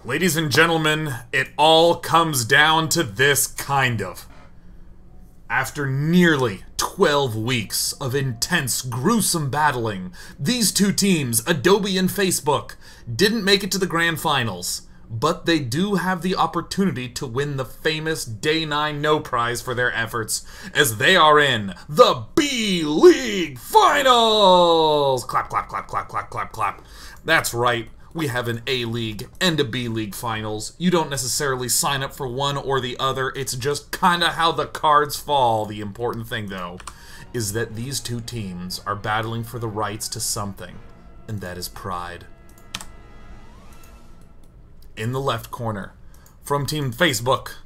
Ladies and gentlemen, it all comes down to this, kind of. After nearly 12 weeks of intense, gruesome battling, these two teams, Adobe and Facebook, didn't make it to the grand finals, but they do have the opportunity to win the famous Day 9 No Prize for their efforts, as they are in the B-League Finals! Clap, clap, clap, clap, clap, clap, clap. That's right. We have an A-League and a B-League Finals. You don't necessarily sign up for one or the other. It's just kinda how the cards fall. The important thing, though, is that these two teams are battling for the rights to something, and that is pride. In the left corner, from Team Facebook,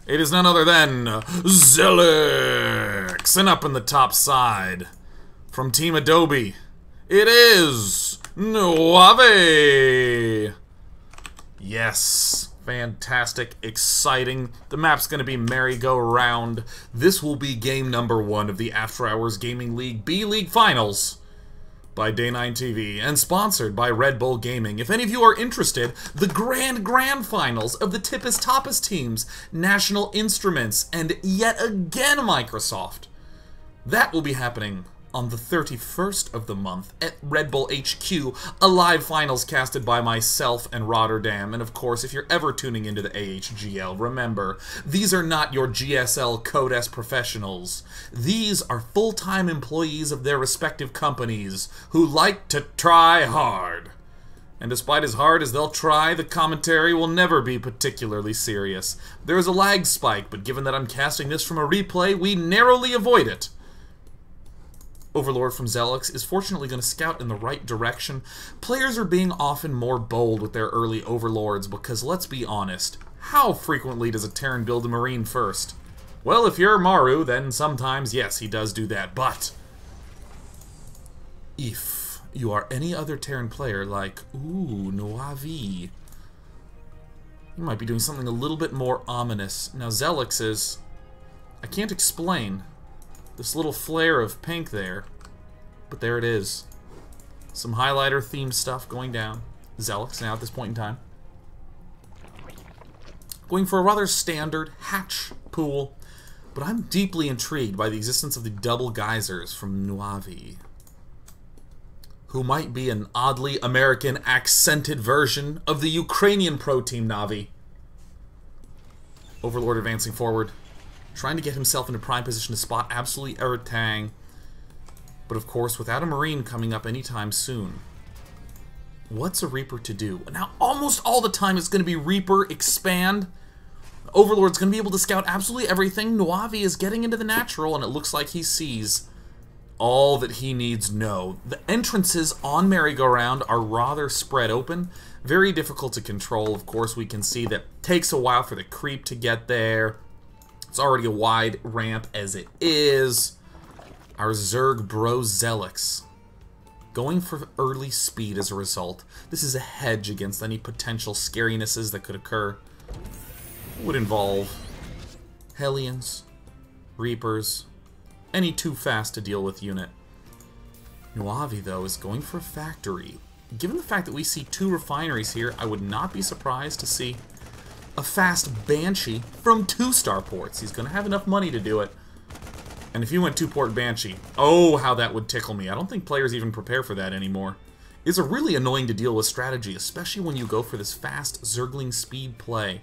it is none other than Zelix. And up in the top side, from Team Adobe, it is Nuave! Yes, fantastic, exciting. The map's going to be merry-go-round. This will be game number 1 of the After Hours Gaming League B-League Finals by Day 9 TV and sponsored by Red Bull Gaming. If any of you are interested, the Grand Finals of the Tippest Toppest teams, National Instruments, and yet again Microsoft. That will be happening on the 31st of the month at Red Bull HQ, a live finals casted by myself and Rotterdam. And of course, if you're ever tuning into the AHGL, remember, these are not your GSL Code S professionals. These are full-time employees of their respective companies who like to try hard. And despite as hard as they'll try, the commentary will never be particularly serious. There is a lag spike, but given that I'm casting this from a replay, we narrowly avoid it. Overlord from Zelix is fortunately going to scout in the right direction. Players are being often more bold with their early Overlords because, let's be honest, how frequently does a Terran build a Marine first? Well, if you're Maru, then sometimes, yes, he does do that, but if you are any other Terran player like, Nuavi, you might be doing something a little bit more ominous. Now, Zelix is, I can't explain this little flare of pink there, but there it is. Some highlighter themed stuff going down. Zelix now at this point in time, going for a rather standard hatch pool, but I'm deeply intrigued by the existence of the double geysers from Nuavi, who might be an oddly American accented version of the Ukrainian pro team Navi. Overlord advancing forward, trying to get himself into prime position to spot absolutely everything. But of course, without a Marine coming up anytime soon, what's a Reaper to do? Now, almost all the time it's going to be Reaper, expand. Overlord's going to be able to scout absolutely everything. Nuavi is getting into the natural, and it looks like he sees all that he needs know. The entrances on merry-go-round are rather spread open, very difficult to control. Of course, we can see that it takes a while for the creep to get there. It's already a wide ramp as it is. Our Zerg bro Zelix going for early speed as a result. This is a hedge against any potential scarinesses that could occur. It would involve Hellions, Reapers, any too fast to deal with unit. Nuavi, though, is going for a factory. Given the fact that we see 2 refineries here, I would not be surprised to see a fast Banshee from 2 starports. He's going to have enough money to do it. And if you went 2-port Banshee, oh, how that would tickle me. I don't think players even prepare for that anymore. It's a really annoying to deal with strategy, especially when you go for this fast Zergling speed play.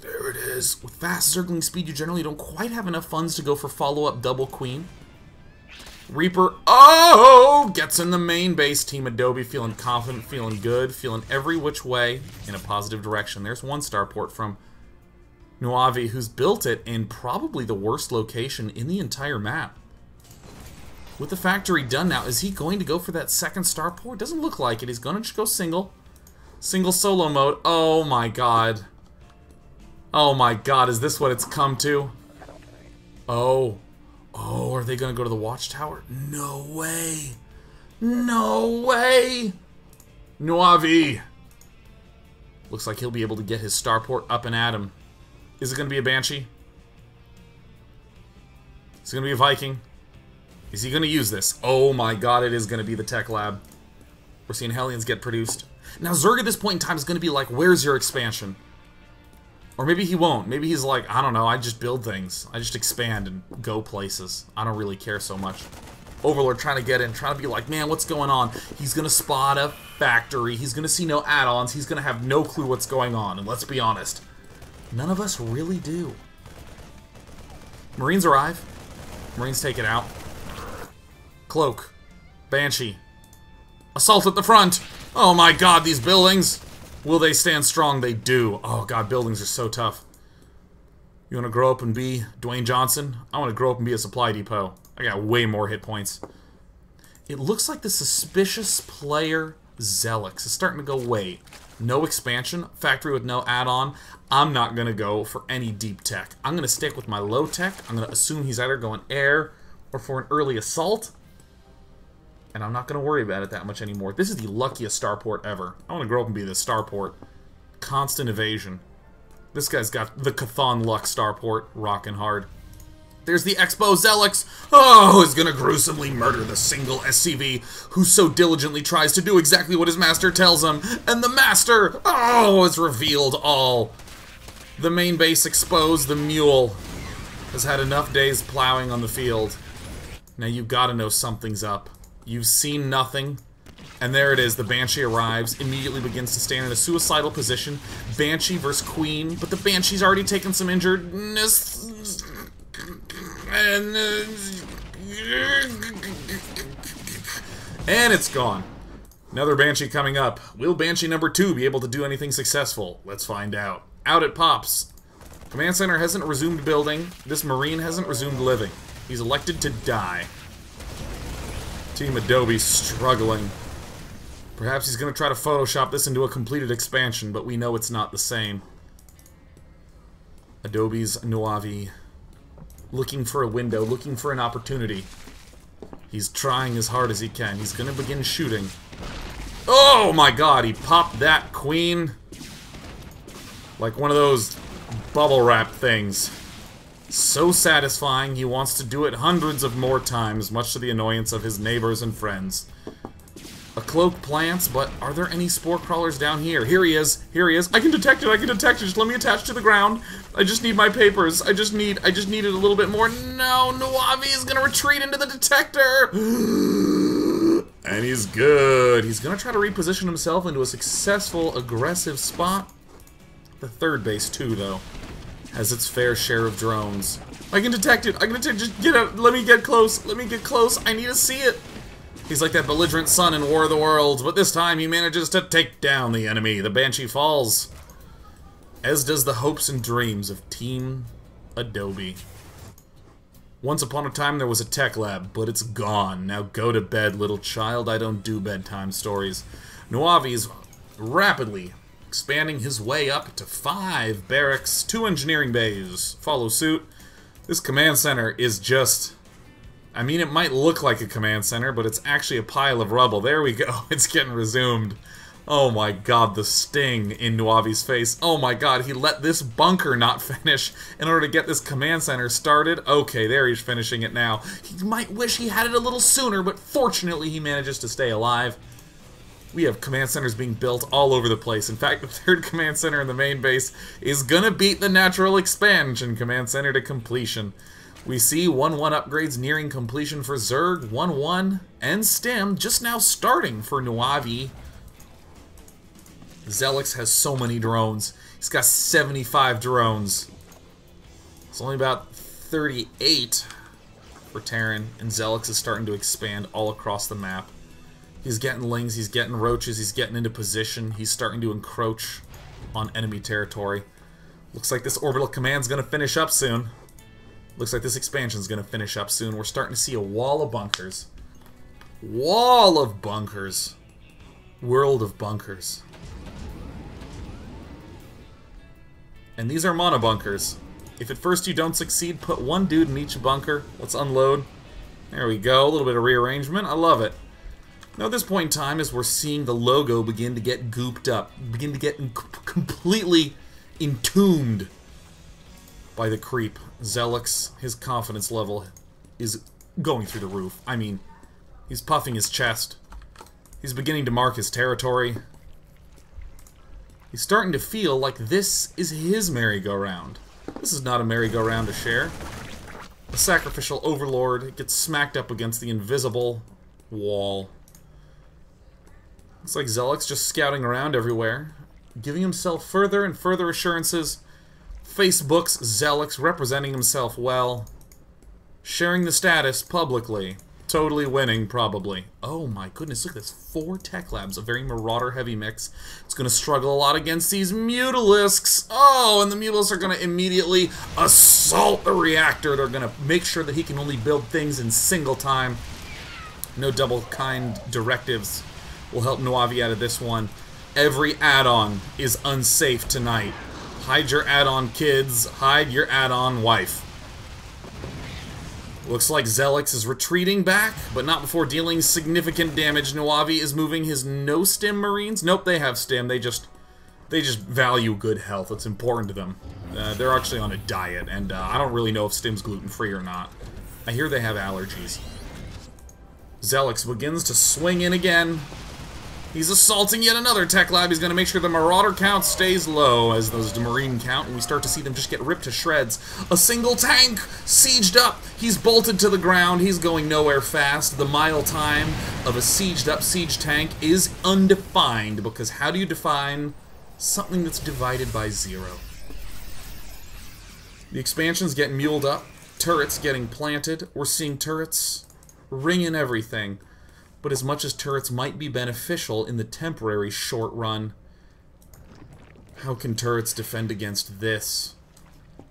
There it is. With fast Zergling speed, you generally don't quite have enough funds to go for follow-up double Queen. Reaper, oh, gets in the main base. Team Adobe feeling confident, feeling good, feeling every which way in a positive direction. There's 1 starport from Nuavi, who's built it in probably the worst location in the entire map. With the factory done now, is he going to go for that 2nd starport? Doesn't look like it. He's going to just go single. Single solo mode. Oh my god. Oh my god, is this what it's come to? Oh. Oh, are they going to go to the watchtower? No way. No way. Nuavi. Looks like he'll be able to get his starport up and at him. Is it going to be a Banshee? Is it going to be a Viking? Is he going to use this? Oh my god, it is going to be the Tech Lab. We're seeing Hellions get produced. Now, Zerg at this point in time is going to be like, where's your expansion? Or maybe he won't. Maybe he's like, I don't know, I just build things. I just expand and go places. I don't really care so much. Overlord trying to get in, trying to be like, man, what's going on? He's going to spot a factory. He's going to see no add-ons. He's going to have no clue what's going on. And let's be honest, none of us really do. Marines arrive. Marines take it out. Cloak. Banshee. Assault at the front. Oh my god, these buildings. Will they stand strong? They do. Oh god, buildings are so tough. You want to grow up and be Dwayne Johnson? I want to grow up and be a supply depot. I got way more hit points. It looks like the suspicious player Zelix is starting to go, wait, no expansion? Factory with no add-on? I'm not going to go for any deep tech. I'm going to stick with my low tech. I'm going to assume he's either going air or for an early assault. And I'm not going to worry about it that much anymore. This is the luckiest starport ever. I want to grow up and be the starport. Constant evasion. This guy's got the Chthon luck starport rocking hard. There's the Expo Zelix. Oh, is going to gruesomely murder the single SCV who so diligently tries to do exactly what his master tells him. And the master, oh, is revealed all. The main base exposed, the mule has had enough days plowing on the field. Now you've got to know something's up. You've seen nothing. And there it is, the Banshee arrives, immediately begins to stand in a suicidal position. Banshee versus Queen, but the Banshee's already taken some injuredness. And it's gone. Another Banshee coming up. Will Banshee number 2 be able to do anything successful? Let's find out. Out it pops. Command Center hasn't resumed building. This Marine hasn't resumed living. He's elected to die. Team Adobe struggling. Perhaps he's going to try to Photoshop this into a completed expansion, but we know it's not the same. Adobe's Nuavi looking for a window, looking for an opportunity. He's trying as hard as he can. He's going to begin shooting. Oh my god, he popped that Queen like one of those bubble wrap things. So satisfying, he wants to do it hundreds of more times, much to the annoyance of his neighbors and friends. A cloak plants, but are there any spore crawlers down here? Here he is, here he is. I can detect it, just let me attach to the ground. I just need my papers, I just need it a little bit more. No, Nuavi is gonna retreat into the detector! And he's good. He's gonna try to reposition himself into a successful, aggressive spot. The third base, too, though, has its fair share of drones. I can detect it! Just get out! Let me get close! I need to see it! He's like that belligerent son in War of the Worlds, but this time he manages to take down the enemy. The Banshee falls. As does the hopes and dreams of Team Adobe. Once upon a time there was a tech lab, but it's gone. Now go to bed, little child. I don't do bedtime stories. Nuavi is rapidly expanding his way up to 5 barracks, 2 engineering bays. Follow suit. This command center is just... I mean, it might look like a command center, but it's actually a pile of rubble. There we go. It's getting resumed. Oh my god, the sting in Nuavi's face. Oh my god, he let this bunker not finish in order to get this command center started. Okay, there he's finishing it now. He might wish he had it a little sooner, but fortunately he manages to stay alive. We have command centers being built all over the place. In fact, the 3rd command center in the main base is gonna beat the natural expansion command center to completion. We see 1-1 upgrades nearing completion for Zerg, 1-1 and Stim just now starting for Nuavi. Zelix has so many drones. He's got 75 drones. It's only about 38 for Terran, and Zelix is starting to expand all across the map. He's getting lings, he's getting roaches, he's getting into position, he's starting to encroach on enemy territory. Looks like this orbital command's gonna finish up soon. Looks like this expansion's gonna finish up soon. We're starting to see a wall of bunkers. Wall of bunkers. World of bunkers. And these are mono bunkers. If at first you don't succeed, put 1 dude in each bunker. Let's unload. There we go, a little bit of rearrangement. I love it. Now at this point in time, as we're seeing the logo begin to get gooped up, begin to get completely entombed by the creep, Zelix, his confidence level is going through the roof. I mean, he's puffing his chest. He's beginning to mark his territory. He's starting to feel like this is his merry-go-round. This is not a merry-go-round to share. The sacrificial overlord gets smacked up against the invisible wall. Looks like Zelix just scouting around everywhere, giving himself further and further assurances. Facebook's Zelix representing himself well. Sharing the status publicly. Totally winning, probably. Oh my goodness, look at this. 4 tech labs, a very Marauder-heavy mix. It's going to struggle a lot against these Mutalisks. Oh, and the Mutalisks are going to immediately assault the reactor. They're going to make sure that he can only build things in single time. No double-kind directives will help Nuavi out of this one. Every add-on is unsafe tonight. Hide your add-on kids. Hide your add-on wife. Looks like Zelix is retreating back, but not before dealing significant damage. Nuavi is moving his no-stim Marines. Nope, they have stim. They just value good health. It's important to them. They're actually on a diet, and I don't really know if stim's gluten-free or not. I hear they have allergies. Zelix begins to swing in again. He's assaulting yet another tech lab. He's going to make sure the Marauder count stays low as those Marine count, and we start to see them just get ripped to shreds. A single tank sieged up. He's bolted to the ground. He's going nowhere fast. The mile time of a sieged up siege tank is undefined, because how do you define something that's divided by 0? The expansion's getting muled up. Turrets getting planted. We're seeing turrets ringing everything. But as much as turrets might be beneficial in the temporary short run, how can turrets defend against this?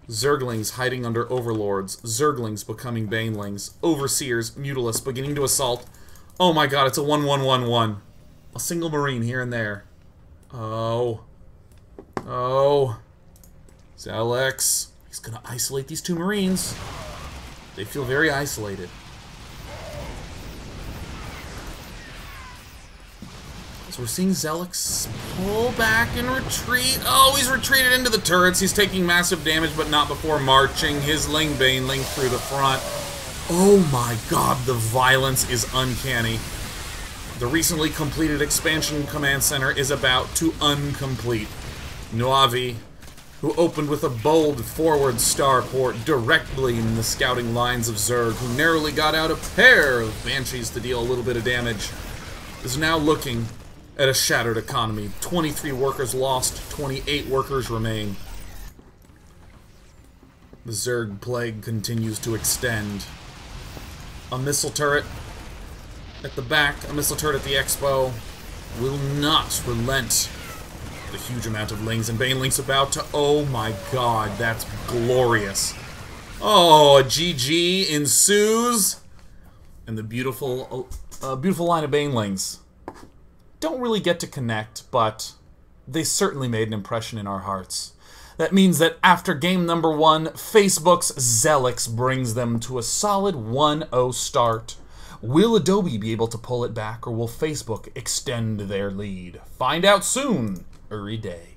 Zerglings hiding under overlords, Zerglings becoming banelings, overseers, Mutalisks beginning to assault. Oh my god, it's a 1-1-1-1. A single Marine here and there. Oh. Oh. Zelix. He's gonna isolate these 2 Marines. They feel very isolated. So we're seeing Zelix pull back and retreat. Oh, he's retreated into the turrets. He's taking massive damage, but not before marching his Baneling through the front. Oh my god, the violence is uncanny. The recently completed expansion command center is about to uncomplete. Nuavi, who opened with a bold forward starport directly in the scouting lines of Zerg, who narrowly got out a pair of Banshees to deal a little bit of damage, is now looking at a shattered economy. 23 workers lost, 28 workers remain. The Zerg plague continues to extend. A missile turret at the back, a missile turret at the expo will not relent. The huge amount of Lings and Banelings about to... Oh my god, that's glorious. Oh, a GG ensues. And the beautiful line of Banelings don't really get to connect, but they certainly made an impression in our hearts. That means that after game number 1, Facebook's Zelix brings them to a solid 1-0 start. Will Adobe be able to pull it back, or will Facebook extend their lead? Find out soon, every day.